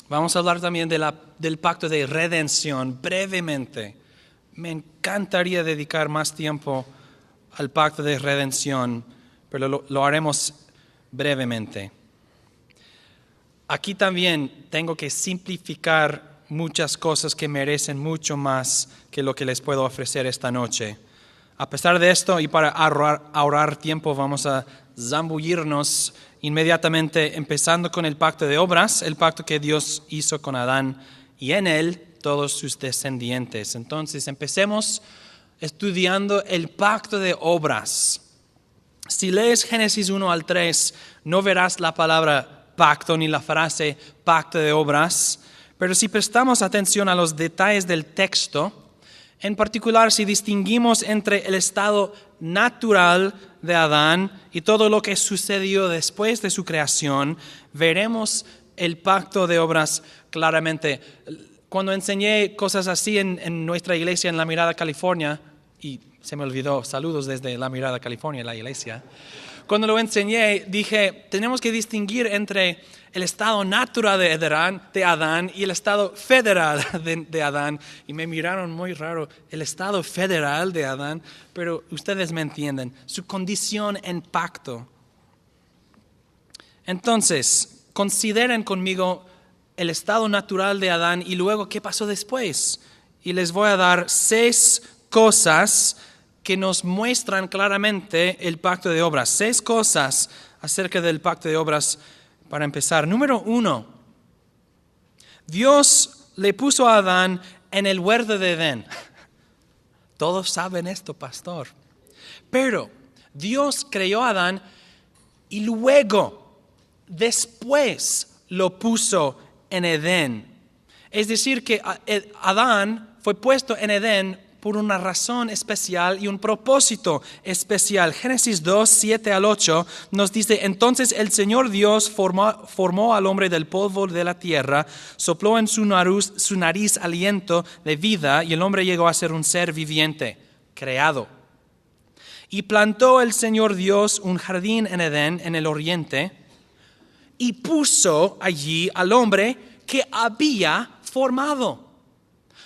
Vamos a hablar también del pacto de redención brevemente. Me encantaría dedicar más tiempo al pacto de redención, pero lo haremos brevemente. Aquí también tengo que simplificar muchas cosas que merecen mucho más que lo que les puedo ofrecer esta noche. A pesar de esto, y para ahorrar tiempo, vamos a zambullirnos inmediatamente, empezando con el pacto de obras, el pacto que Dios hizo con Adán y en él todos sus descendientes. Entonces, empecemos estudiando el pacto de obras. Si lees Génesis 1 al 3, no verás la palabra pacto ni la frase pacto de obras, pero si prestamos atención a los detalles del texto, en particular si distinguimos entre el estado natural de Adán y todo lo que sucedió después de su creación, veremos el pacto de obras claramente. Cuando enseñé cosas así en nuestra iglesia en La Mirada, California, y se me olvidó, saludos desde La Mirada, California, la iglesia. Cuando lo enseñé, dije, tenemos que distinguir entre el estado natural de Adán y el estado federal de Adán. Y me miraron muy raro, el estado federal de Adán, pero ustedes me entienden, su condición en pacto. Entonces, consideren conmigo el estado natural de Adán y luego qué pasó después. Y les voy a dar 6 cosas que nos muestran claramente el pacto de obras. 6 cosas acerca del pacto de obras para empezar. Número 1, Dios le puso a Adán en el huerto de Edén. Todos saben esto, pastor. Pero Dios creó a Adán y luego, después, lo puso en Edén. Es decir, que Adán fue puesto en Edén por una razón especial y un propósito especial. Génesis 2, 7 al 8 nos dice, entonces el Señor Dios formó al hombre del polvo de la tierra, sopló en su nariz aliento de vida y el hombre llegó a ser un ser viviente, creado. Y plantó el Señor Dios un jardín en Edén, en el oriente, y puso allí al hombre que había formado.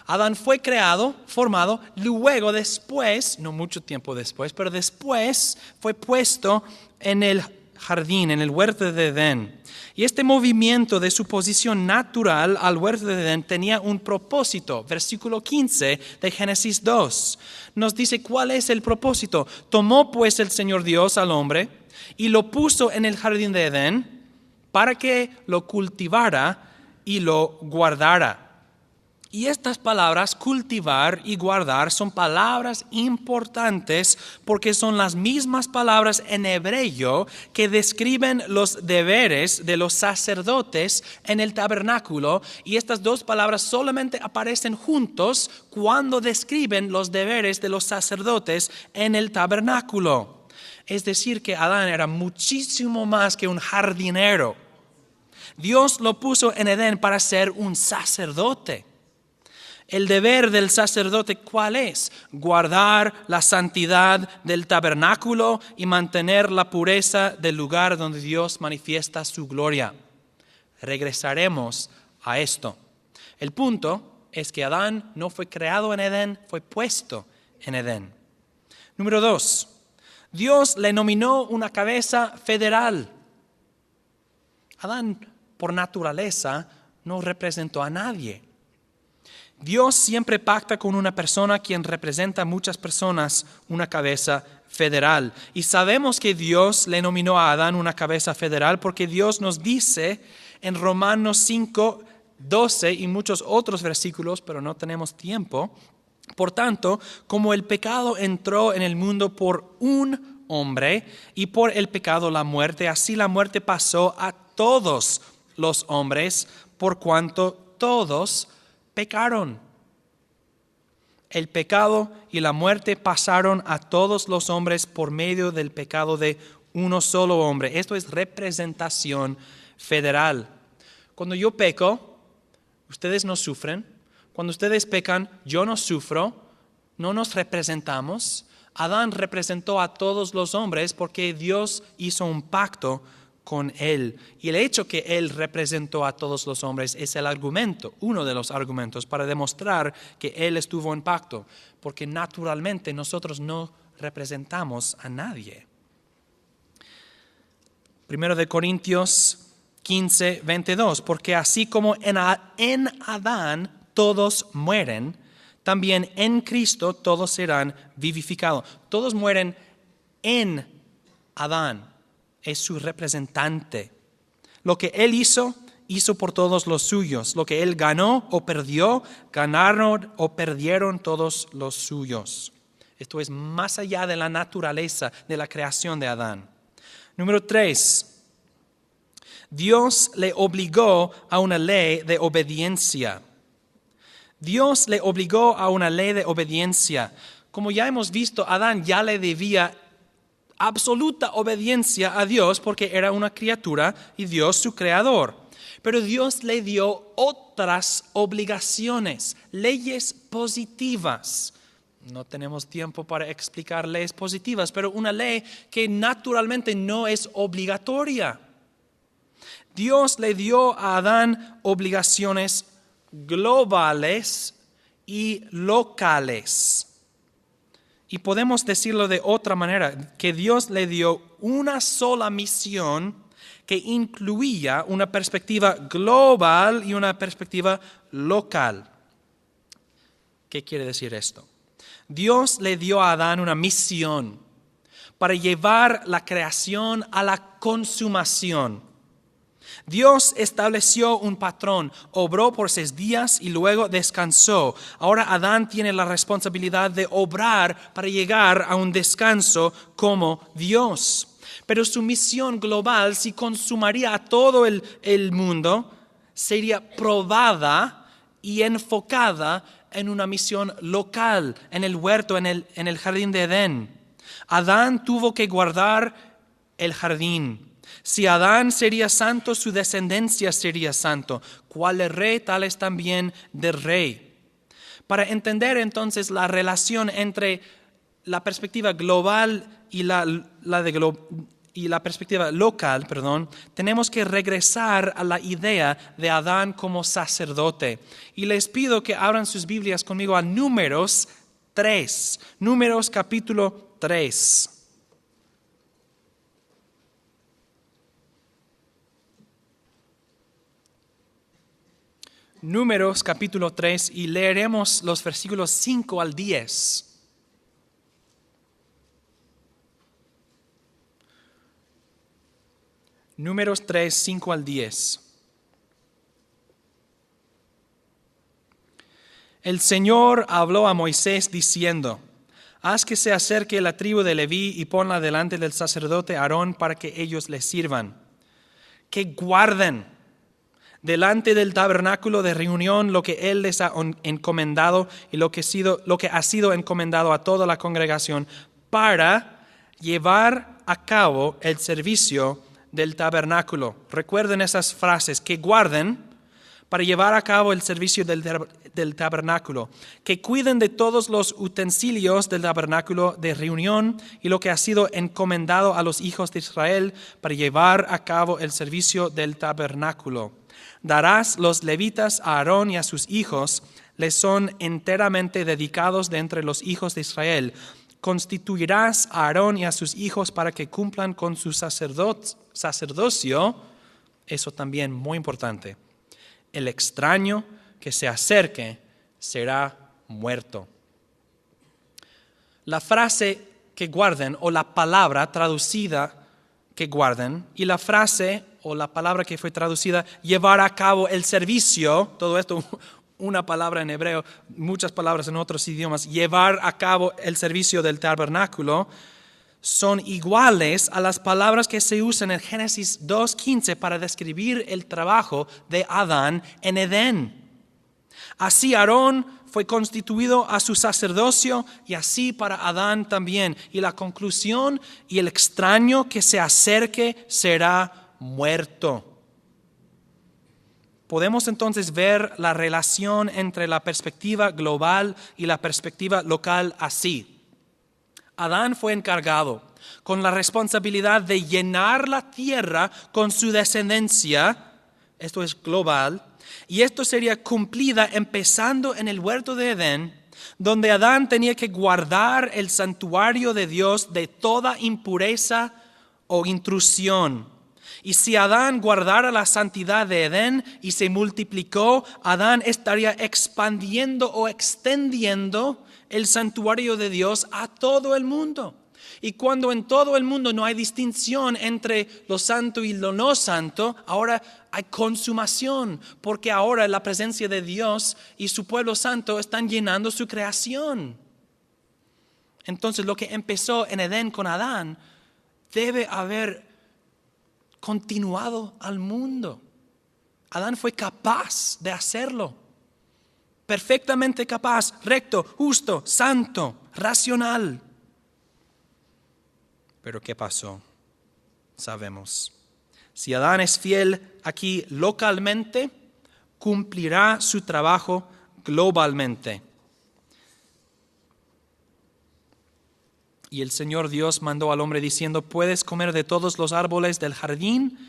Adán fue creado, formado, luego después, no mucho tiempo después, pero después fue puesto en el jardín, en el huerto de Edén. Y este movimiento de su posición natural al huerto de Edén tenía un propósito. Versículo 15 de Génesis 2 nos dice cuál es el propósito. Tomó pues el Señor Dios al hombre y lo puso en el jardín de Edén para que lo cultivara y lo guardara. Y estas palabras, cultivar y guardar, son palabras importantes porque son las mismas palabras en hebreo que describen los deberes de los sacerdotes en el tabernáculo. Y estas 2 palabras solamente aparecen juntos cuando describen los deberes de los sacerdotes en el tabernáculo. Es decir, que Adán era muchísimo más que un jardinero. Dios lo puso en Edén para ser un sacerdote. El deber del sacerdote, ¿cuál es? Guardar la santidad del tabernáculo y mantener la pureza del lugar donde Dios manifiesta su gloria. Regresaremos a esto. El punto es que Adán no fue creado en Edén, fue puesto en Edén. Número 2, Dios le nominó una cabeza federal. Adán, por naturaleza, no representó a nadie. Dios siempre pacta con una persona quien representa a muchas personas, una cabeza federal. Y sabemos que Dios le nominó a Adán una cabeza federal porque Dios nos dice en Romanos 5, 12 y muchos otros versículos, pero no tenemos tiempo. Por tanto, como el pecado entró en el mundo por un hombre y por el pecado la muerte, así la muerte pasó a todos los hombres por cuanto todos pecaron. El pecado y la muerte pasaron a todos los hombres por medio del pecado de uno solo hombre. Esto es representación federal. Cuando yo peco, ustedes no sufren. Cuando ustedes pecan, yo no sufro. No nos representamos. Adán representó a todos los hombres porque Dios hizo un pacto con Él. Y el hecho que Él representó a todos los hombres es el argumento, uno de los argumentos para demostrar que Él estuvo en pacto, porque naturalmente nosotros no representamos a nadie. 1 de Corintios 15, 22, porque así como en Adán todos mueren, también en Cristo todos serán vivificados. Todos mueren en Adán, es su representante. Lo que Él hizo por todos los suyos. Lo que Él ganó o perdió, ganaron o perdieron todos los suyos. Esto es más allá de la naturaleza de la creación de Adán. Número 3. Dios le obligó a una ley de obediencia. Dios le obligó a una ley de obediencia. Como ya hemos visto, Adán ya le debía absoluta obediencia a Dios porque era una criatura y Dios su creador. Pero Dios le dio otras obligaciones, leyes positivas. No tenemos tiempo para explicar leyes positivas, pero una ley que naturalmente no es obligatoria. Dios le dio a Adán obligaciones globales y locales. Y podemos decirlo de otra manera, que Dios le dio una sola misión que incluía una perspectiva global y una perspectiva local. ¿Qué quiere decir esto? Dios le dio a Adán una misión para llevar la creación a la consumación. Dios estableció un patrón, obró por 6 días y luego descansó. Ahora Adán tiene la responsabilidad de obrar para llegar a un descanso como Dios. Pero su misión global, si consumaría a todo el mundo, sería probada y enfocada en una misión local, en el huerto, en el jardín de Edén. Adán tuvo que guardar el jardín. Si Adán sería santo, su descendencia sería santo. ¿Cuál es rey? Tal es también de rey. Para entender entonces la relación entre la perspectiva global y la perspectiva local, tenemos que regresar a la idea de Adán como sacerdote. Y les pido que abran sus Biblias conmigo a Números 3. Números capítulo 3. Números capítulo 3 y leeremos los versículos 5 al 10. Números 3, 5 al 10. El Señor habló a Moisés diciendo: haz que se acerque la tribu de Leví y ponla delante del sacerdote Aarón para que ellos le sirvan. Que guarden delante del tabernáculo de reunión lo que Él les ha encomendado y lo que ha sido encomendado a toda la congregación para llevar a cabo el servicio del tabernáculo. Recuerden esas frases, que guarden para llevar a cabo el servicio del tabernáculo, que cuiden de todos los utensilios del tabernáculo de reunión y lo que ha sido encomendado a los hijos de Israel para llevar a cabo el servicio del tabernáculo. Darás los levitas a Aarón y a sus hijos, les son enteramente dedicados de entre los hijos de Israel. Constituirás a Aarón y a sus hijos para que cumplan con su sacerdocio. Eso también muy importante. El extraño que se acerque será muerto. La frase que guarden o la palabra traducida que guarden y la frase o la palabra que fue traducida llevar a cabo el servicio, todo esto una palabra en hebreo, muchas palabras en otros idiomas, llevar a cabo el servicio del tabernáculo, son iguales a las palabras que se usan en Génesis 2:15 para describir el trabajo de Adán en Edén. Así Aarón fue constituido a su sacerdocio y así para Adán también. Y la conclusión: y el extraño que se acerque será muerto. Podemos entonces ver la relación entre la perspectiva global y la perspectiva local así. Adán fue encargado con la responsabilidad de llenar la tierra con su descendencia, esto es global, y esto sería cumplida empezando en el huerto de Edén, donde Adán tenía que guardar el santuario de Dios de toda impureza o intrusión. Y si Adán guardara la santidad de Edén y se multiplicó, Adán estaría expandiendo o extendiendo el santuario de Dios a todo el mundo. Y cuando en todo el mundo no hay distinción entre lo santo y lo no santo, ahora hay consumación, porque ahora la presencia de Dios y su pueblo santo están llenando su creación. Entonces lo que empezó en Edén con Adán debe haber continuado al mundo. Adán fue capaz de hacerlo. Perfectamente capaz, recto, justo, santo, racional. Pero ¿qué pasó? Sabemos. Si Adán es fiel aquí localmente, cumplirá su trabajo globalmente. Y el Señor Dios mandó al hombre diciendo: puedes comer de todos los árboles del jardín,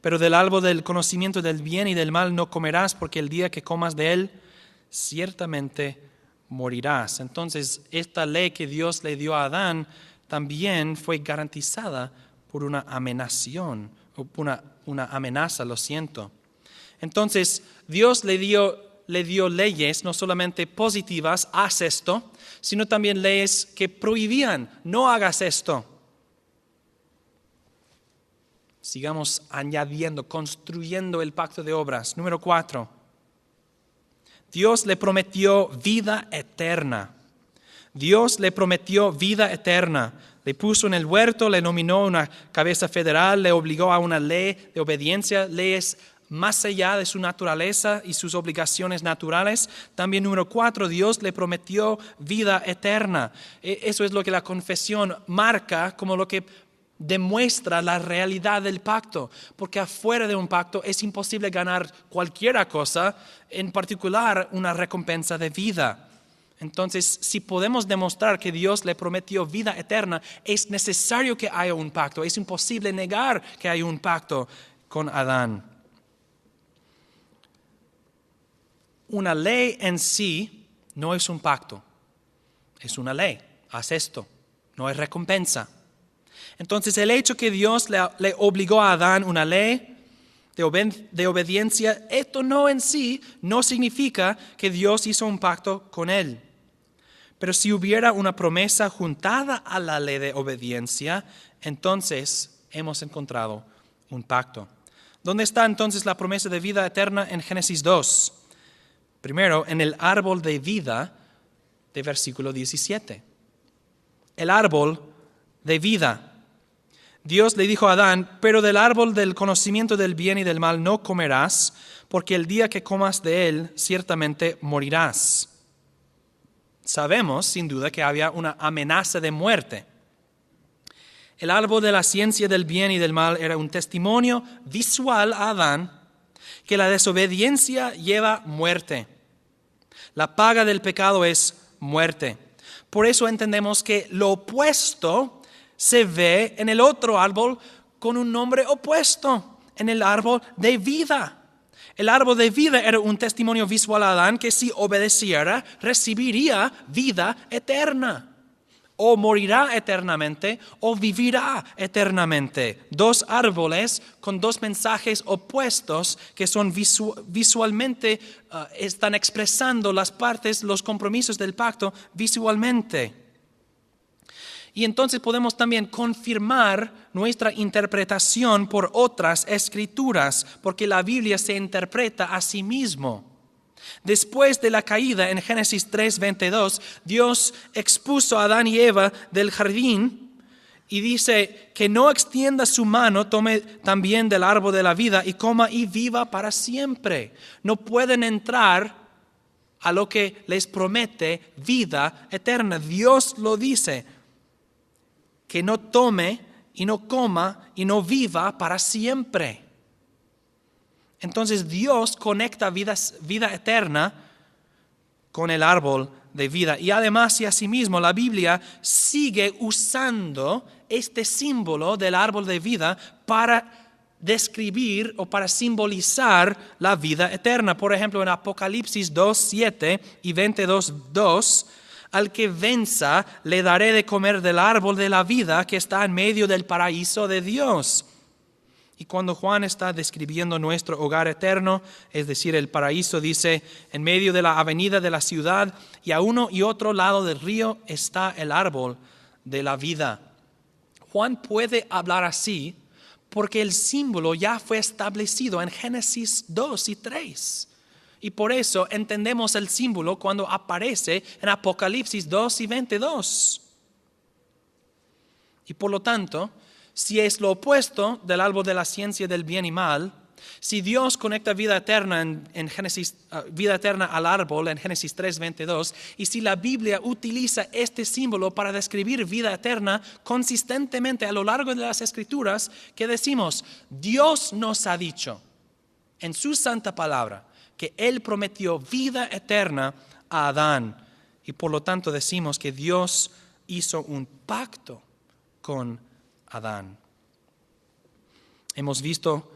pero del árbol del conocimiento del bien y del mal no comerás, porque el día que comas de él, ciertamente morirás. Entonces, esta ley que Dios le dio a Adán también fue garantizada por una amenación, o una amenaza, lo siento. Entonces, Dios le dio leyes no solamente positivas, haz esto, sino también leyes que prohibían, no hagas esto. Sigamos añadiendo, construyendo el pacto de obras. Número 4. Dios le prometió vida eterna. Dios le prometió vida eterna. Le puso en el huerto, le nominó una cabeza federal, le obligó a una ley de obediencia, leyes más allá de su naturaleza y sus obligaciones naturales. También número 4, Dios le prometió vida eterna. Eso es lo que la confesión marca como lo que demuestra la realidad del pacto, porque afuera de un pacto es imposible ganar cualquier cosa, en particular una recompensa de vida. Entonces, si podemos demostrar que Dios le prometió vida eterna, es necesario que haya un pacto. Es imposible negar que hay un pacto con Adán. Una ley en sí no es un pacto, es una ley. Haz esto, no hay recompensa. Entonces, el hecho que Dios le obligó a Adán una ley de obediencia, esto no en sí no significa que Dios hizo un pacto con él. Pero si hubiera una promesa juntada a la ley de obediencia, entonces hemos encontrado un pacto. ¿Dónde está entonces la promesa de vida eterna en Génesis 2? Primero, en el árbol de vida de versículo 17. El árbol de vida. Dios le dijo a Adán: pero del árbol del conocimiento del bien y del mal no comerás, porque el día que comas de él, ciertamente morirás. Sabemos, sin duda, que había una amenaza de muerte. El árbol de la ciencia del bien y del mal era un testimonio visual a Adán que la desobediencia lleva muerte. La paga del pecado es muerte. Por eso entendemos que lo opuesto se ve en el otro árbol con un nombre opuesto, en el árbol de vida. El árbol de vida era un testimonio visual a Adán que si obedeciera recibiría vida eterna. O morirá eternamente o vivirá eternamente. Dos árboles con dos mensajes opuestos que son visualmente, están expresando las partes, los compromisos del pacto visualmente. Y entonces podemos también confirmar nuestra interpretación por otras escrituras, porque la Biblia se interpreta a sí mismo. Después de la caída en Génesis 3:22, Dios expuso a Adán y Eva del jardín y dice que no extienda su mano, tome también del árbol de la vida y coma y viva para siempre. No pueden entrar a lo que les promete vida eterna. Dios lo dice, que no tome y no coma y no viva para siempre. Entonces Dios conecta vida eterna con el árbol de vida. Y además y asimismo la Biblia sigue usando este símbolo del árbol de vida para describir o para simbolizar la vida eterna. Por ejemplo, en Apocalipsis 2:7 y 22:2, al que venza le daré de comer del árbol de la vida que está en medio del paraíso de Dios. Y cuando Juan está describiendo nuestro hogar eterno, es decir, el paraíso, dice, en medio de la avenida de la ciudad y a uno y otro lado del río está el árbol de la vida. Juan puede hablar así porque el símbolo ya fue establecido en Génesis 2 y 3. Y por eso entendemos el símbolo cuando aparece en Apocalipsis 2 y 22. Y por lo tanto, si es lo opuesto del árbol de la ciencia del bien y mal, si Dios conecta vida eterna vida eterna al árbol en Génesis 3:22, y si la Biblia utiliza este símbolo para describir vida eterna consistentemente a lo largo de las Escrituras, ¿qué decimos? Dios nos ha dicho en su santa palabra que Él prometió vida eterna a Adán, y por lo tanto decimos que Dios hizo un pacto con Adán. Hemos visto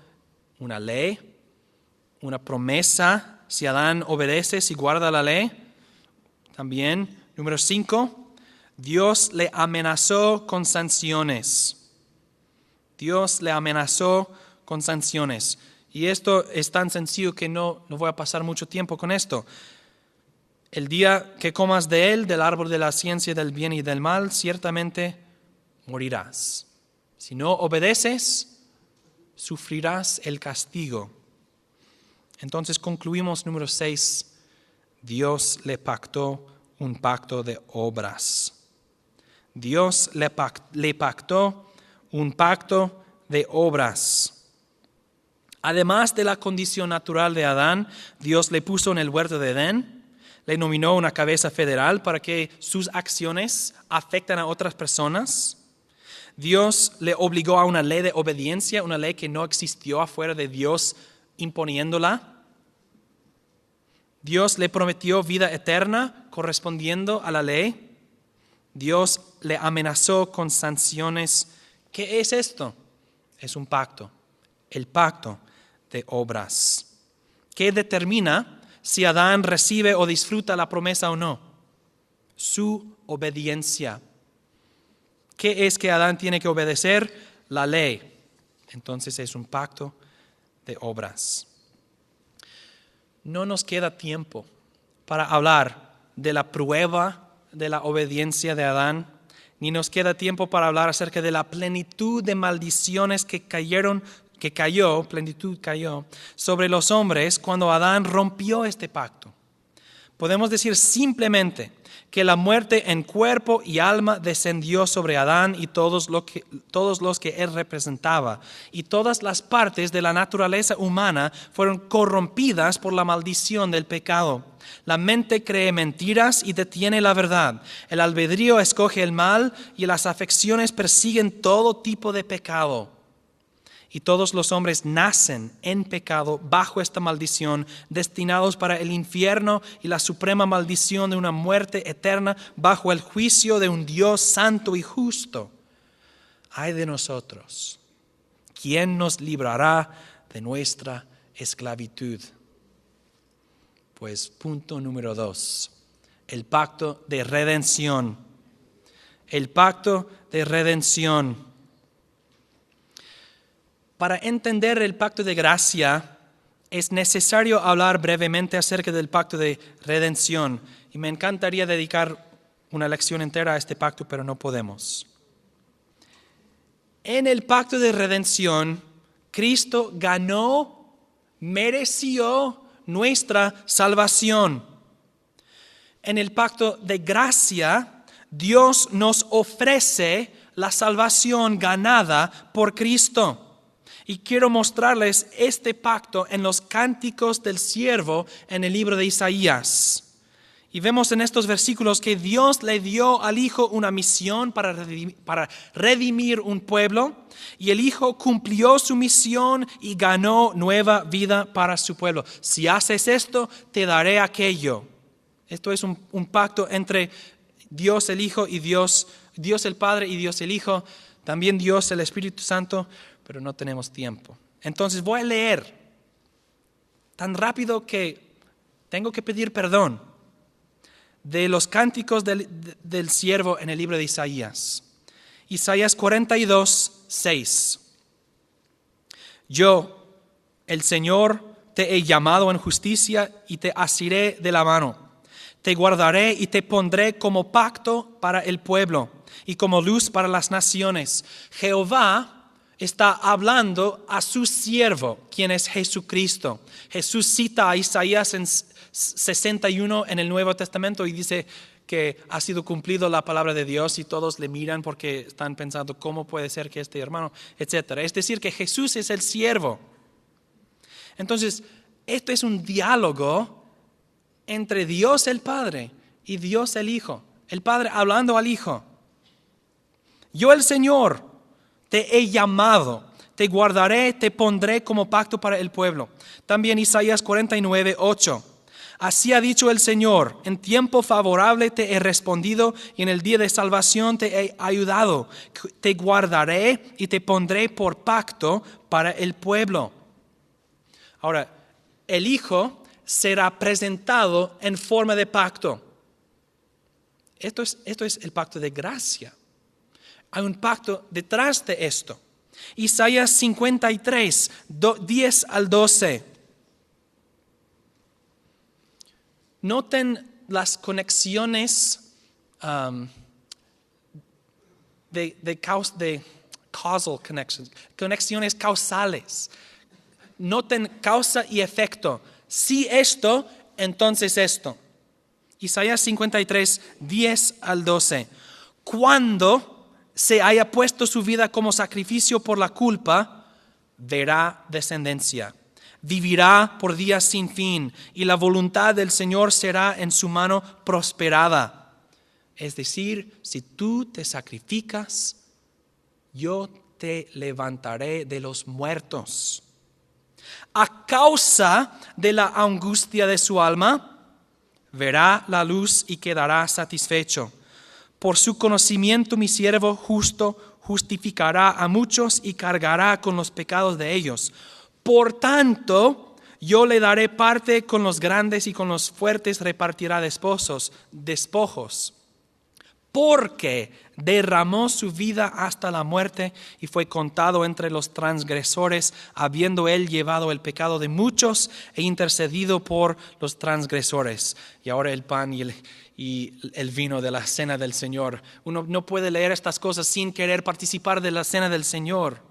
una ley, una promesa, si Adán obedece, si guarda la ley. También, número 5, Dios le amenazó con sanciones. Dios le amenazó con sanciones. Y esto es tan sencillo que no voy a pasar mucho tiempo con esto. El día que comas de él, del árbol de la ciencia del bien y del mal, ciertamente morirás. Si no obedeces, sufrirás el castigo. Entonces concluimos número 6. Dios le pactó un pacto de obras. Dios le pactó un pacto de obras. Además de la condición natural de Adán, Dios le puso en el huerto de Edén, le nominó una cabeza federal para que sus acciones afecten a otras personas. Dios le obligó a una ley de obediencia, una ley que no existió afuera de Dios imponiéndola. Dios le prometió vida eterna correspondiendo a la ley. Dios le amenazó con sanciones. ¿Qué es esto? Es un pacto, el pacto de obras. ¿Qué determina si Adán recibe o disfruta la promesa o no? Su obediencia. ¿Qué es que Adán tiene que obedecer? La ley. Entonces es un pacto de obras. No nos queda tiempo para hablar de la prueba de la obediencia de Adán, ni nos queda tiempo para hablar acerca de la plenitud de maldiciones que cayó sobre los hombres cuando Adán rompió este pacto. Podemos decir simplemente que la muerte en cuerpo y alma descendió sobre Adán y todos los que él representaba, y todas las partes de la naturaleza humana fueron corrompidas por la maldición del pecado. La mente cree mentiras y detiene la verdad. El albedrío escoge el mal y las afecciones persiguen todo tipo de pecado. Y todos los hombres nacen en pecado bajo esta maldición, destinados para el infierno y la suprema maldición de una muerte eterna bajo el juicio de un Dios santo y justo. Ay de nosotros, ¿quién nos librará de nuestra esclavitud? Pues punto número 2, el pacto de redención. El pacto de redención. Para entender el pacto de gracia es necesario hablar brevemente acerca del pacto de redención. Y me encantaría dedicar una lección entera a este pacto, pero no podemos. En el pacto de redención, Cristo ganó, mereció nuestra salvación. En el pacto de gracia, Dios nos ofrece la salvación ganada por Cristo. Y quiero mostrarles este pacto en los cánticos del siervo en el libro de Isaías. Y vemos en estos versículos que Dios le dio al Hijo una misión para redimir un pueblo, y el Hijo cumplió su misión y ganó nueva vida para su pueblo. Si haces esto, te daré aquello. Esto es un pacto entre Dios el Hijo y Dios el Padre y Dios el Hijo, también Dios el Espíritu Santo, pero no tenemos tiempo. Entonces voy a leer tan rápido que tengo que pedir perdón de los cánticos del siervo en el libro de Isaías. Isaías 42, 6. Yo, el Señor, te he llamado en justicia y te asiré de la mano. Te guardaré y te pondré como pacto para el pueblo y como luz para las naciones. Jehová está hablando a su siervo, quien es Jesucristo. Jesús cita a Isaías en 61 en el Nuevo Testamento y dice que ha sido cumplido la palabra de Dios y todos le miran porque están pensando cómo puede ser que este hermano, etc. Es decir, que Jesús es el siervo. Entonces, esto es un diálogo entre Dios el Padre y Dios el Hijo. El Padre hablando al Hijo. Yo el Señor te he llamado, te guardaré, te pondré como pacto para el pueblo. También Isaías 49, 8. Así ha dicho el Señor, en tiempo favorable te he respondido y en el día de salvación te he ayudado. Te guardaré y te pondré por pacto para el pueblo. Ahora, el Hijo será presentado en forma de pacto. Esto es el pacto de gracia. Hay un pacto detrás de esto. Isaías 53, 10 al 12. Noten las conexiones de causal connections, conexiones causales. Noten causa y efecto. Si esto, entonces esto. Isaías 53, 10 al 12. Cuando se haya puesto su vida como sacrificio por la culpa, verá descendencia. Vivirá por días sin fin y la voluntad del Señor será en su mano prosperada. Es decir, si tú te sacrificas, yo te levantaré de los muertos. A causa de la angustia de su alma, verá la luz y quedará satisfecho. Por su conocimiento mi siervo justo justificará a muchos y cargará con los pecados de ellos. Por tanto, yo le daré parte con los grandes y con los fuertes repartirá despojos. Porque derramó su vida hasta la muerte y fue contado entre los transgresores, habiendo él llevado el pecado de muchos e intercedido por los transgresores. Y ahora el pan y el vino de la cena del Señor. Uno no puede leer estas cosas sin querer participar de la cena del Señor.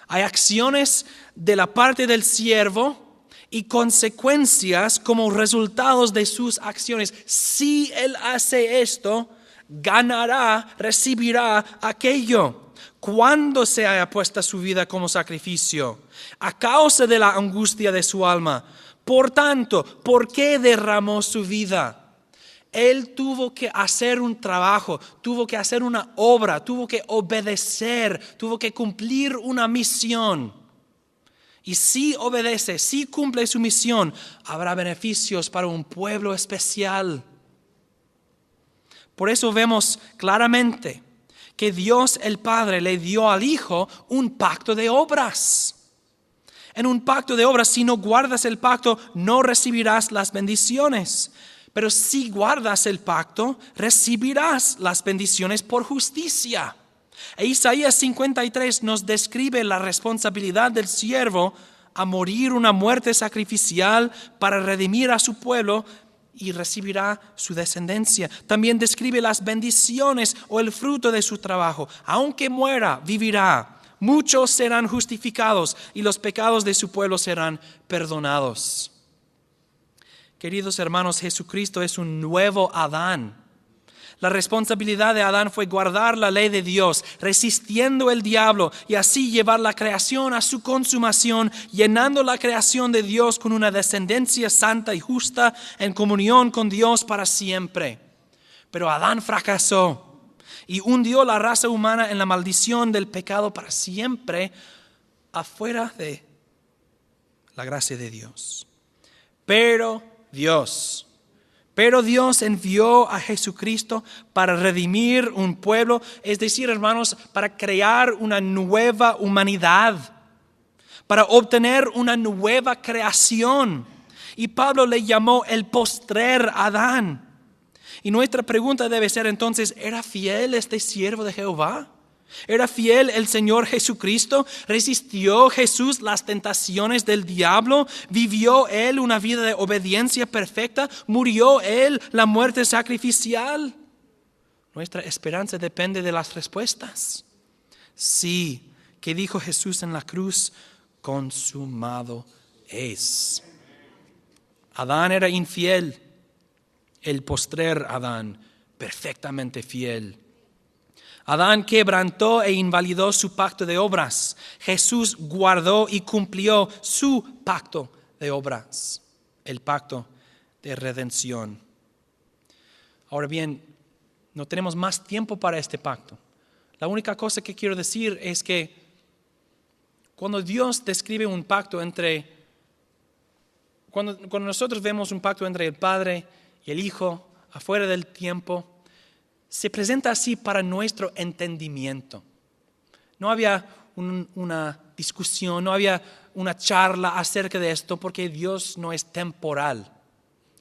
Hay acciones de la parte del siervo y consecuencias como resultados de sus acciones. Si él hace esto, ganará, recibirá aquello. Cuando se haya puesto su vida como sacrificio, a causa de la angustia de su alma. Por tanto, ¿por qué derramó su vida? Él tuvo que hacer un trabajo, tuvo que hacer una obra, tuvo que obedecer, tuvo que cumplir una misión. Y si obedece, si cumple su misión, habrá beneficios para un pueblo especial. Por eso vemos claramente que Dios el Padre le dio al Hijo un pacto de obras. En un pacto de obras, si no guardas el pacto, no recibirás las bendiciones. Pero si guardas el pacto, recibirás las bendiciones por justicia. E Isaías 53 nos describe la responsabilidad del siervo a morir una muerte sacrificial para redimir a su pueblo y recibirá su descendencia. También describe las bendiciones o el fruto de su trabajo. Aunque muera, vivirá. Muchos serán justificados y los pecados de su pueblo serán perdonados. Queridos hermanos, Jesucristo es un nuevo Adán. La responsabilidad de Adán fue guardar la ley de Dios, resistiendo el diablo y así llevar la creación a su consumación, llenando la creación de Dios con una descendencia santa y justa en comunión con Dios para siempre. Pero Adán fracasó y hundió la raza humana en la maldición del pecado para siempre, afuera de la gracia de Dios. Pero Dios, Pero Dios envió a Jesucristo para redimir un pueblo, es decir, hermanos, para crear una nueva humanidad, para obtener una nueva creación. Y Pablo le llamó el postrer Adán. Y nuestra pregunta debe ser entonces, ¿era fiel este siervo de Jehová? ¿Era fiel el Señor Jesucristo? ¿Resistió Jesús las tentaciones del diablo? ¿Vivió Él una vida de obediencia perfecta? ¿Murió Él la muerte sacrificial? Nuestra esperanza depende de las respuestas. Sí, ¿qué dijo Jesús en la cruz? Consumado es. Adán era infiel. El postrer Adán, perfectamente fiel. Adán quebrantó e invalidó su pacto de obras. Jesús guardó y cumplió su pacto de obras, el pacto de redención. Ahora bien, no tenemos más tiempo para este pacto. La única cosa que quiero decir es que cuando Dios describe un pacto cuando nosotros vemos un pacto entre el Padre y el Hijo afuera del tiempo, se presenta así para nuestro entendimiento. No había una discusión, no había una charla acerca de esto porque Dios no es temporal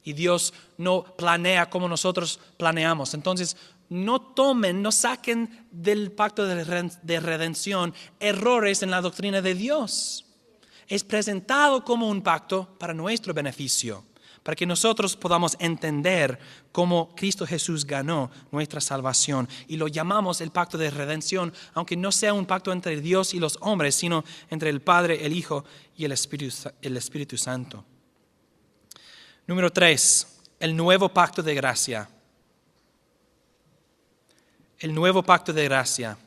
y Dios no planea como nosotros planeamos. Entonces, no saquen del pacto de redención errores en la doctrina de Dios. Es presentado como un pacto para nuestro beneficio, para que nosotros podamos entender cómo Cristo Jesús ganó nuestra salvación. Y lo llamamos el pacto de redención, aunque no sea un pacto entre Dios y los hombres, sino entre el Padre, el Hijo y el Espíritu Santo. Número 3, el nuevo pacto de gracia. El nuevo pacto de gracia.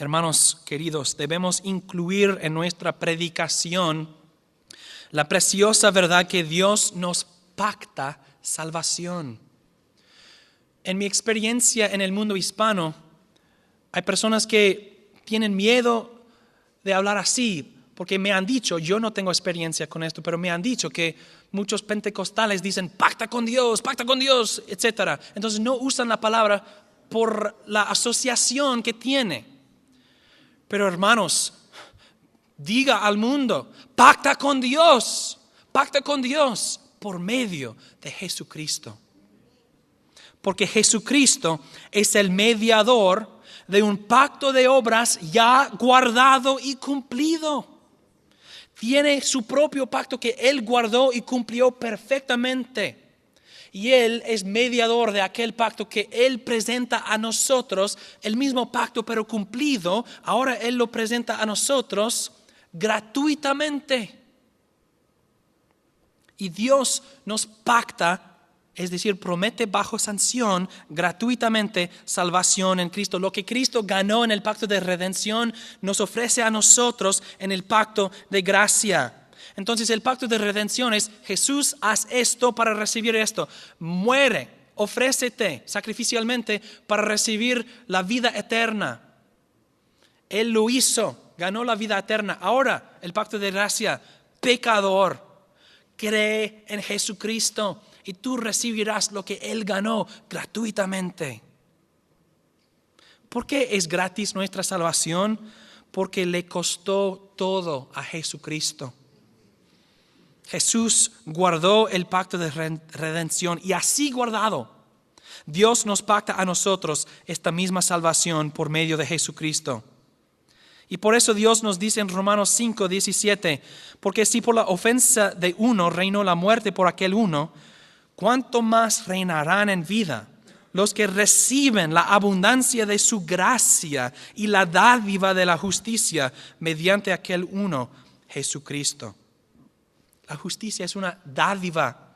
Hermanos queridos, debemos incluir en nuestra predicación la preciosa verdad que Dios nos pacta salvación. En mi experiencia en el mundo hispano, hay personas que tienen miedo de hablar así, porque me han dicho, yo no tengo experiencia con esto, pero me han dicho que muchos pentecostales dicen pacta con Dios, etc. Entonces no usan la palabra por la asociación que tiene. Pero hermanos, diga al mundo, pacta con Dios por medio de Jesucristo. Porque Jesucristo es el mediador de un pacto de obras ya guardado y cumplido. Tiene su propio pacto que Él guardó y cumplió perfectamente. Y Él es mediador de aquel pacto que Él presenta a nosotros, el mismo pacto pero cumplido. Ahora Él lo presenta a nosotros gratuitamente. Y Dios nos pacta, es decir, promete bajo sanción gratuitamente salvación en Cristo. Lo que Cristo ganó en el pacto de redención nos ofrece a nosotros en el pacto de gracia. Entonces el pacto de redención es Jesús, haz esto para recibir esto. Muere, ofrécete sacrificialmente para recibir la vida eterna. Él lo hizo, ganó la vida eterna. Ahora el pacto de gracia, pecador, cree en Jesucristo y tú recibirás lo que Él ganó gratuitamente. ¿Por qué es gratis nuestra salvación? Porque le costó todo a Jesucristo. Jesús guardó el pacto de redención y así guardado, Dios nos pacta a nosotros esta misma salvación por medio de Jesucristo. Y por eso Dios nos dice en Romanos 5:17, porque si por la ofensa de uno reinó la muerte por aquel uno, ¿cuánto más reinarán en vida los que reciben la abundancia de su gracia y la dádiva de la justicia mediante aquel uno, Jesucristo? La justicia es una dádiva,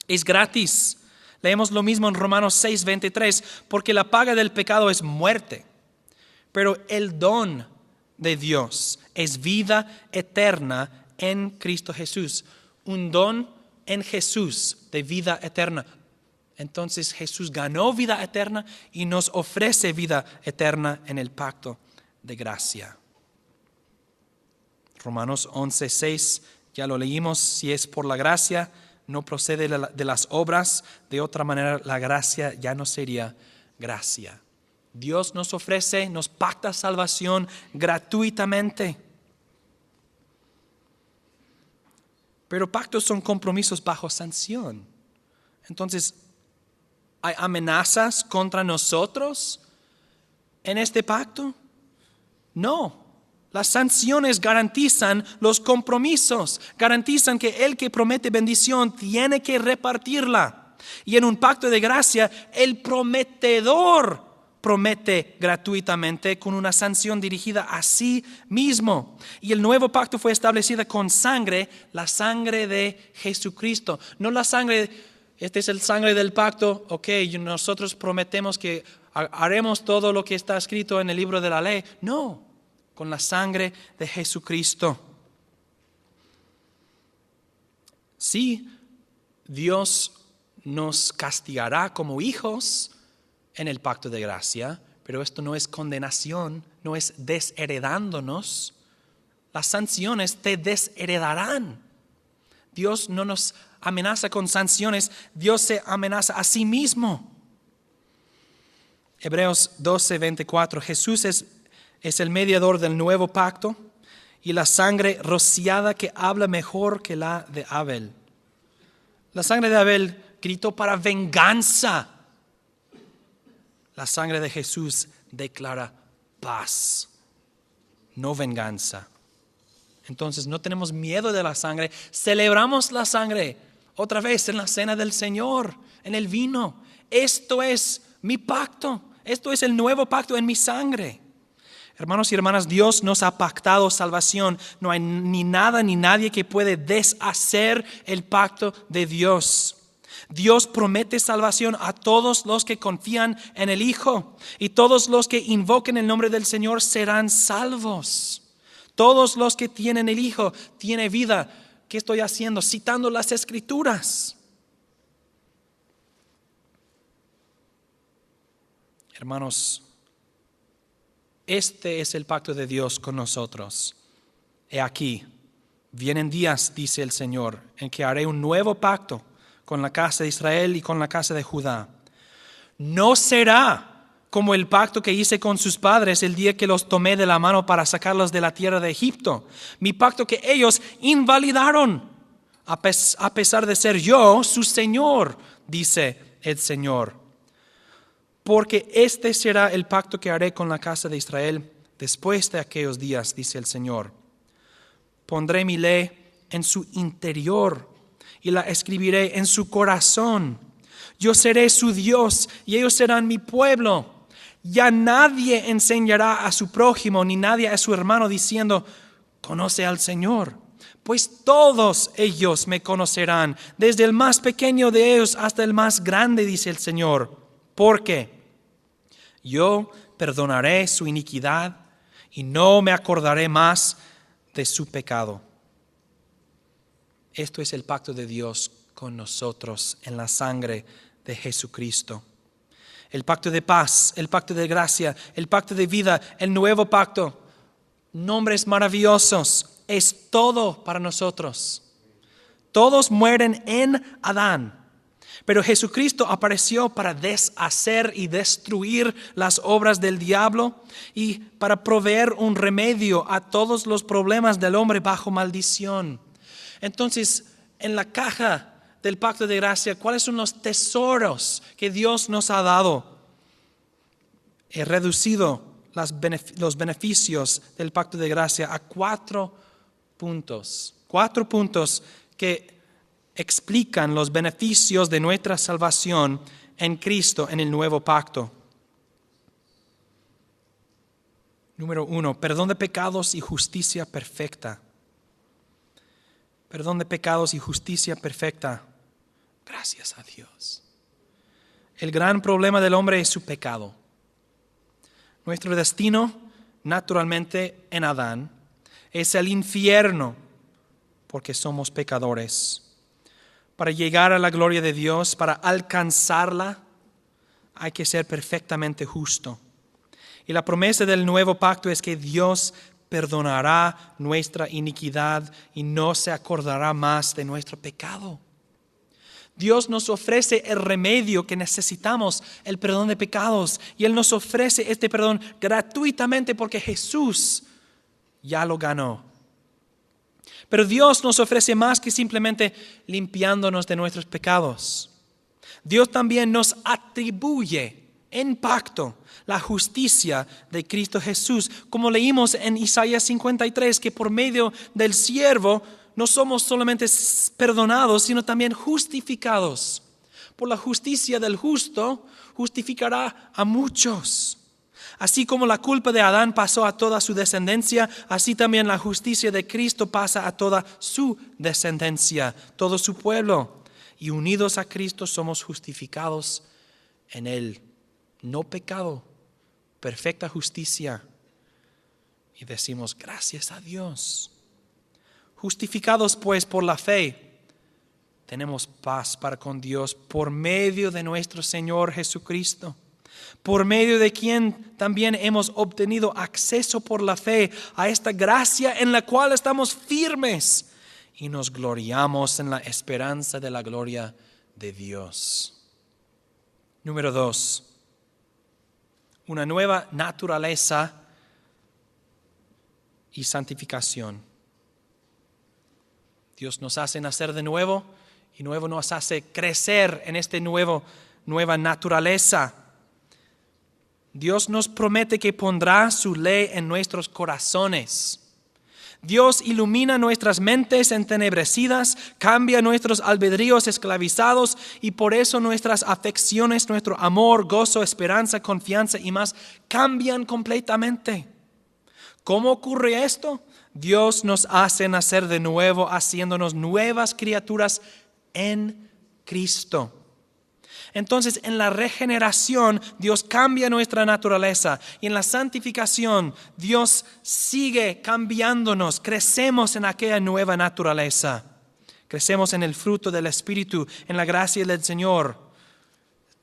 es gratis. Leemos lo mismo en Romanos 6:23, porque la paga del pecado es muerte, pero el don de Dios es vida eterna en Cristo Jesús. Un don en Jesús de vida eterna. Entonces Jesús ganó vida eterna y nos ofrece vida eterna en el pacto de gracia. Romanos 11:6, ya lo leímos, si es por la gracia, no procede de las obras, de otra manera la gracia ya no sería gracia. Dios nos ofrece, nos pacta salvación gratuitamente. Pero pactos son compromisos bajo sanción. Entonces, ¿hay amenazas contra nosotros en este pacto? No. Las sanciones garantizan los compromisos, garantizan que el que promete bendición tiene que repartirla. Y en un pacto de gracia, el prometedor promete gratuitamente con una sanción dirigida a sí mismo. Y el nuevo pacto fue establecido con sangre, la sangre de Jesucristo. No la sangre, este es el sangre del pacto, ok, nosotros prometemos que haremos todo lo que está escrito en el libro de la ley. No, con la sangre de Jesucristo. Sí, Dios nos castigará como hijos en el pacto de gracia, pero esto no es condenación, no es desheredándonos. Las sanciones te desheredarán. Dios no nos amenaza con sanciones, Dios se amenaza a sí mismo. Hebreos 12:24, Jesús es el mediador del nuevo pacto y la sangre rociada que habla mejor que la de Abel. La sangre de Abel gritó para venganza. La sangre de Jesús declara paz, no venganza. Entonces no tenemos miedo de la sangre, celebramos la sangre otra vez en la cena del Señor, en el vino. Esto es mi pacto, esto es el nuevo pacto en mi sangre. Hermanos y hermanas, Dios nos ha pactado salvación. No hay ni nada ni nadie que puede deshacer el pacto de Dios. Dios promete salvación a todos los que confían en el Hijo, y todos los que invoquen el nombre del Señor serán salvos. Todos los que tienen el Hijo tienen vida. ¿Qué estoy haciendo? Citando las Escrituras. Hermanos, este es el pacto de Dios con nosotros. He aquí, vienen días, dice el Señor, en que haré un nuevo pacto con la casa de Israel y con la casa de Judá. No será como el pacto que hice con sus padres el día que los tomé de la mano para sacarlos de la tierra de Egipto. Mi pacto que ellos invalidaron, a pesar de ser yo su Señor, dice el Señor. Porque este será el pacto que haré con la casa de Israel después de aquellos días, dice el Señor. Pondré mi ley en su interior y la escribiré en su corazón. Yo seré su Dios y ellos serán mi pueblo. Ya nadie enseñará a su prójimo ni nadie a su hermano diciendo, conoce al Señor. Pues todos ellos me conocerán, desde el más pequeño de ellos hasta el más grande, dice el Señor. Porque yo perdonaré su iniquidad y no me acordaré más de su pecado. Esto es el pacto de Dios con nosotros en la sangre de Jesucristo. El pacto de paz, el pacto de gracia, el pacto de vida, el nuevo pacto. Nombres maravillosos. Es todo para nosotros. Todos mueren en Adán. Pero Jesucristo apareció para deshacer y destruir las obras del diablo y para proveer un remedio a todos los problemas del hombre bajo maldición. Entonces, en la caja del pacto de gracia, ¿cuáles son los tesoros que Dios nos ha dado? He reducido los beneficios del pacto de gracia a 4 puntos. 4 puntos que explican los beneficios de nuestra salvación en Cristo en el nuevo pacto. Número 1, perdón de pecados y justicia perfecta. Perdón de pecados y justicia perfecta. Gracias a Dios. El gran problema del hombre es su pecado. Nuestro destino, naturalmente en Adán, es el infierno porque somos pecadores. Para llegar a la gloria de Dios, para alcanzarla, hay que ser perfectamente justo. Y la promesa del nuevo pacto es que Dios perdonará nuestra iniquidad y no se acordará más de nuestro pecado. Dios nos ofrece el remedio que necesitamos, el perdón de pecados, y Él nos ofrece este perdón gratuitamente porque Jesús ya lo ganó. Pero Dios nos ofrece más que simplemente limpiándonos de nuestros pecados. Dios también nos atribuye en pacto la justicia de Cristo Jesús, como leímos en Isaías 53, que por medio del siervo no somos solamente perdonados, sino también justificados. Por la justicia del justo, justificará a muchos. Así como la culpa de Adán pasó a toda su descendencia, así también la justicia de Cristo pasa a toda su descendencia, todo su pueblo. Y unidos a Cristo somos justificados en Él. No pecado, perfecta justicia. Y decimos, gracias a Dios. Justificados pues por la fe, tenemos paz para con Dios por medio de nuestro Señor Jesucristo, por medio de quien también hemos obtenido acceso por la fe a esta gracia en la cual estamos firmes y nos gloriamos en la esperanza de la gloria de Dios. Número 2. Una nueva naturaleza y santificación. Dios nos hace nacer de nuevo y nuevo nos hace crecer en esta nueva naturaleza. Dios nos promete que pondrá su ley en nuestros corazones. Dios ilumina nuestras mentes entenebrecidas, cambia nuestros albedríos esclavizados y por eso nuestras afecciones, nuestro amor, gozo, esperanza, confianza y más cambian completamente. ¿Cómo ocurre esto? Dios nos hace nacer de nuevo, haciéndonos nuevas criaturas en Cristo. Entonces, en la regeneración, Dios cambia nuestra naturaleza y en la santificación, Dios sigue cambiándonos. Crecemos en aquella nueva naturaleza. Crecemos en el fruto del Espíritu, en la gracia del Señor.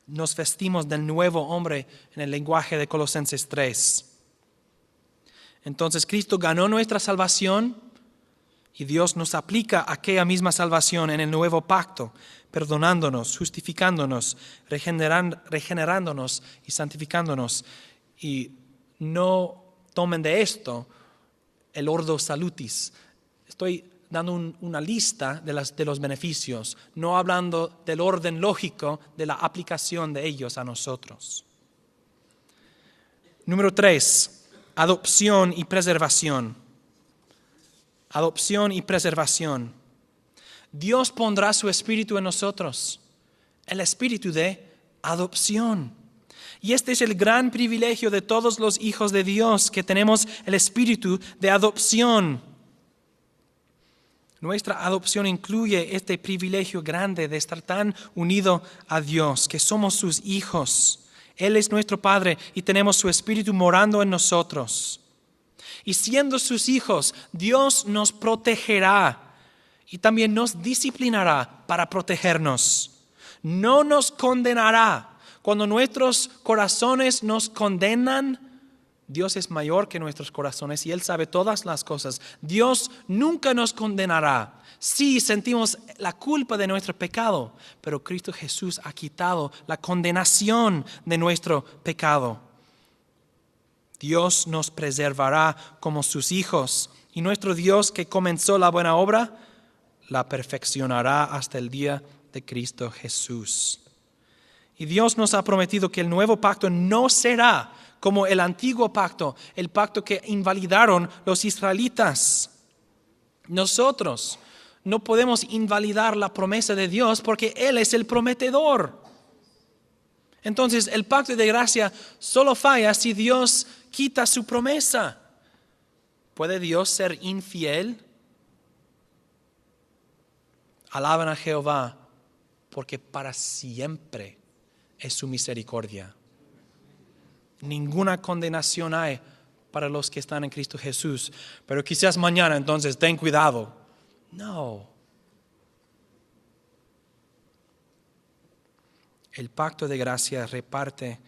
Nos vestimos del nuevo hombre en el lenguaje de Colosenses 3. Entonces, Cristo ganó nuestra salvación y Dios nos aplica aquella misma salvación en el nuevo pacto, perdonándonos, justificándonos, regenerándonos y santificándonos. Y no tomen de esto el ordo salutis. Estoy dando una lista de los beneficios, no hablando del orden lógico de la aplicación de ellos a nosotros. Número 3. Adopción y preservación. Adopción y preservación. Dios pondrá su espíritu en nosotros, el espíritu de adopción. Y este es el gran privilegio de todos los hijos de Dios, que tenemos el espíritu de adopción. Nuestra adopción incluye este privilegio grande de estar tan unido a Dios, que somos sus hijos. Él es nuestro Padre y tenemos su Espíritu morando en nosotros. Y siendo sus hijos, Dios nos protegerá y también nos disciplinará para protegernos. No nos condenará. Cuando nuestros corazones nos condenan, Dios es mayor que nuestros corazones y Él sabe todas las cosas. Dios nunca nos condenará. Sí, sentimos la culpa de nuestro pecado, pero Cristo Jesús ha quitado la condenación de nuestro pecado. Dios nos preservará como sus hijos y nuestro Dios que comenzó la buena obra, la perfeccionará hasta el día de Cristo Jesús. Y Dios nos ha prometido que el nuevo pacto no será como el antiguo pacto, el pacto que invalidaron los israelitas. Nosotros no podemos invalidar la promesa de Dios porque Él es el prometedor. Entonces, el pacto de gracia solo falla si Dios quita su promesa. ¿Puede Dios ser infiel? Alaban a Jehová porque para siempre es su misericordia. Ninguna condenación hay para los que están en Cristo Jesús. Pero quizás mañana, entonces, ten cuidado. No. El pacto de gracia reparte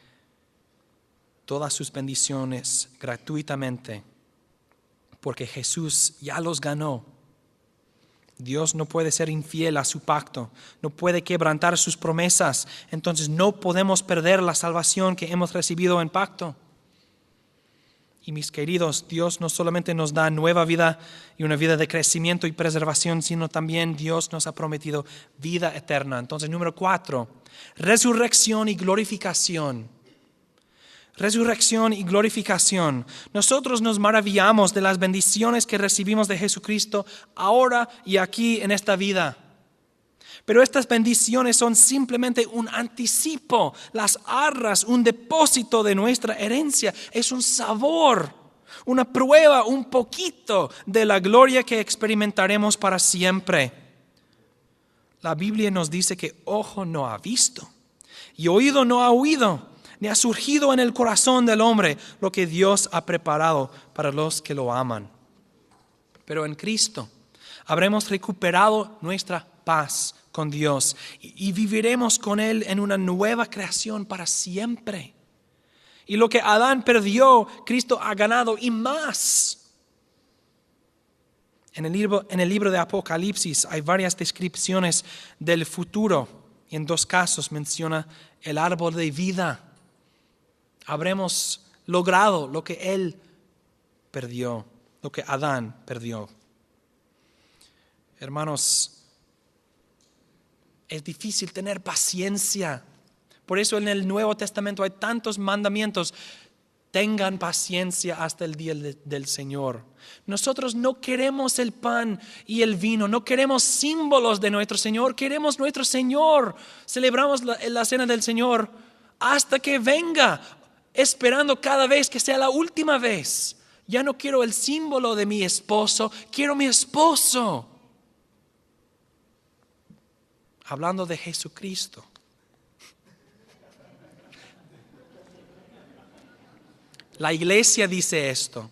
todas sus bendiciones gratuitamente porque Jesús ya los ganó. Dios no puede ser infiel a su pacto, no puede quebrantar sus promesas, entonces no podemos perder la salvación que hemos recibido en pacto. Y mis queridos, Dios no solamente nos da nueva vida y una vida de crecimiento y preservación, sino también Dios nos ha prometido vida eterna. Entonces, número 4, resurrección y glorificación. Resurrección y glorificación. Nosotros nos maravillamos de las bendiciones que recibimos de Jesucristo ahora y aquí en esta vida. Pero estas bendiciones son simplemente un anticipo, las arras, un depósito de nuestra herencia. Es un sabor, una prueba, un poquito de la gloria que experimentaremos para siempre. La Biblia nos dice que ojo no ha visto y oído no ha oído, ni ha surgido en el corazón del hombre lo que Dios ha preparado para los que lo aman. Pero en Cristo habremos recuperado nuestra paz con Dios y viviremos con Él en una nueva creación para siempre. Y lo que Adán perdió, Cristo ha ganado y más. En el libro de Apocalipsis hay varias descripciones del futuro y en 2 casos menciona el árbol de vida. Habremos logrado lo que Él perdió, lo que Adán perdió. Hermanos, es difícil tener paciencia. Por eso en el Nuevo Testamento hay tantos mandamientos. Tengan paciencia hasta el día del Señor. Nosotros no queremos el pan y el vino, no queremos símbolos de nuestro Señor, queremos nuestro Señor. Celebramos la cena del Señor hasta que venga, esperando cada vez que sea la última vez. Ya no quiero el símbolo de mi esposo, quiero mi esposo. Hablando de Jesucristo. La iglesia dice esto.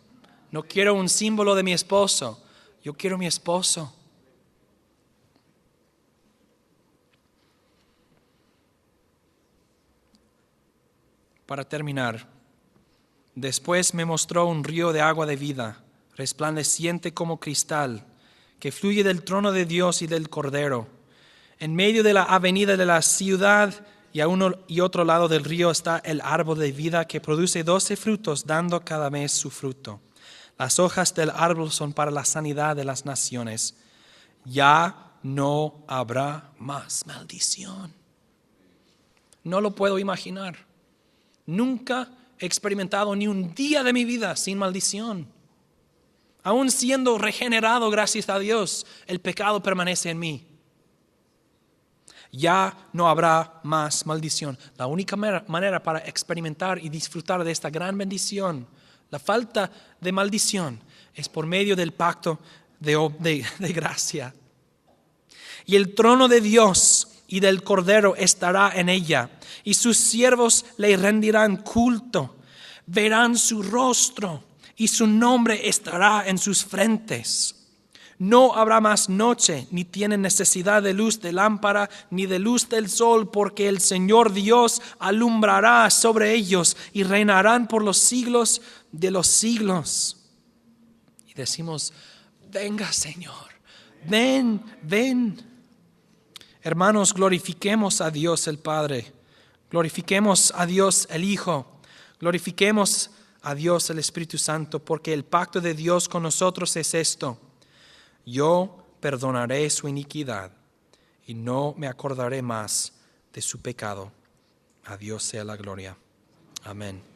No quiero un símbolo de mi esposo, yo quiero mi esposo. Para terminar, después me mostró un río de agua de vida, resplandeciente como cristal, que fluye del trono de Dios y del Cordero. En medio de la avenida de la ciudad y a uno y otro lado del río está el árbol de vida que produce 12 frutos, dando cada mes su fruto. Las hojas del árbol son para la sanidad de las naciones. Ya no habrá más maldición. No lo puedo imaginar. Nunca he experimentado ni un día de mi vida sin maldición. Aún siendo regenerado, gracias a Dios, el pecado permanece en mí. Ya no habrá más maldición. La única manera para experimentar y disfrutar de esta gran bendición, la falta de maldición, es por medio del pacto de gracia. Y el trono de Dios y del Cordero estará en ella, y sus siervos le rendirán culto, verán su rostro, y su nombre estará en sus frentes. No habrá más noche, ni tienen necesidad de luz de lámpara, ni de luz del sol, porque el Señor Dios alumbrará sobre ellos y reinarán por los siglos de los siglos. Y decimos, venga Señor, ven, ven. Hermanos, glorifiquemos a Dios el Padre, glorifiquemos a Dios el Hijo, glorifiquemos a Dios el Espíritu Santo, porque el pacto de Dios con nosotros es esto: yo perdonaré su iniquidad y no me acordaré más de su pecado. A Dios sea la gloria. Amén.